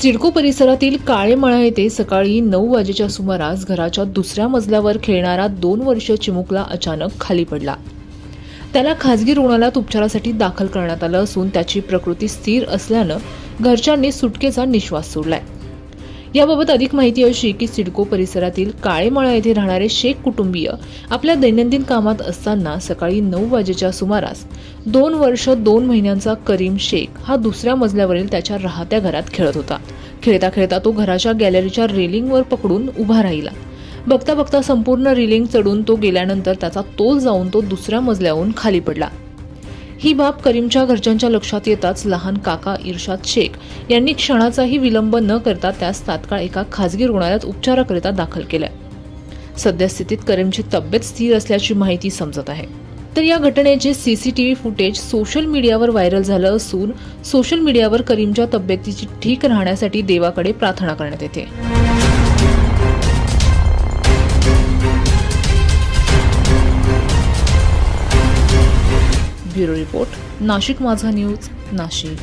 सिडको परिसरातील काळेमळा येथे सकाळी 9 वाजेच्या सुमारास घराच्या दुसऱ्या मजल्यावर खेळणारा 2 वर्षीय चिमुकला अचानक खाली पडला। त्याला खासगी रुग्णालयात उपचारासाठी दाखल करण्यात आलं असून त्याची प्रकृती स्थिर असल्यानं घरच्यांनी सुटकेचा निश्वास सोडलाय। याबाबत अधिक माहिती अशी की सिडको परिसरातील काळेमळा येथे राहणारे शेख कुटुंबीय आपल्या दैनंदिन कामात असताना सकाळी 9 वाजेच्या सुमारास 2 वर्ष 2 महिन्यांचा करीम शेख हा दुसऱ्या मजल्यावरील त्याच्या राहत्या घरात खेळत होता। खेळता खेळता तो घराच्या गॅलरीच्या रेलिंगवर पकडून उभा राहिला। बघता बघता संपूर्ण रेलिंग चढून तो गेल्यानंतर त्याचा तोल जाऊन तो दुसऱ्या मजल्यावरून खाली पडला। ही बाब करीमच्या घरच्यांच्या लक्षात येताच लहान काका इर्शाद शेख यांनी क्षणाचाही विलंब न करता त्यास तात्काळ एका खासगी रुग्णालयात उपचाराकरिता दाखल केले। सद्यस्थितीत करीमची तब्येत स्थिर असल्याची माहिती समजत आहे। तर या घटनेचे सीसीटीव्ही फुटेज सोशल मीडियावर व्हायरल झालं असून सोशल मीडियावर करीमच्या तब्येतीची ठीक राहण्यासाठी देवाकडे प्रार्थना करण्यात येते। ब्युरो रिपोर्ट, नाशिक माझा न्यूज, नाशिक।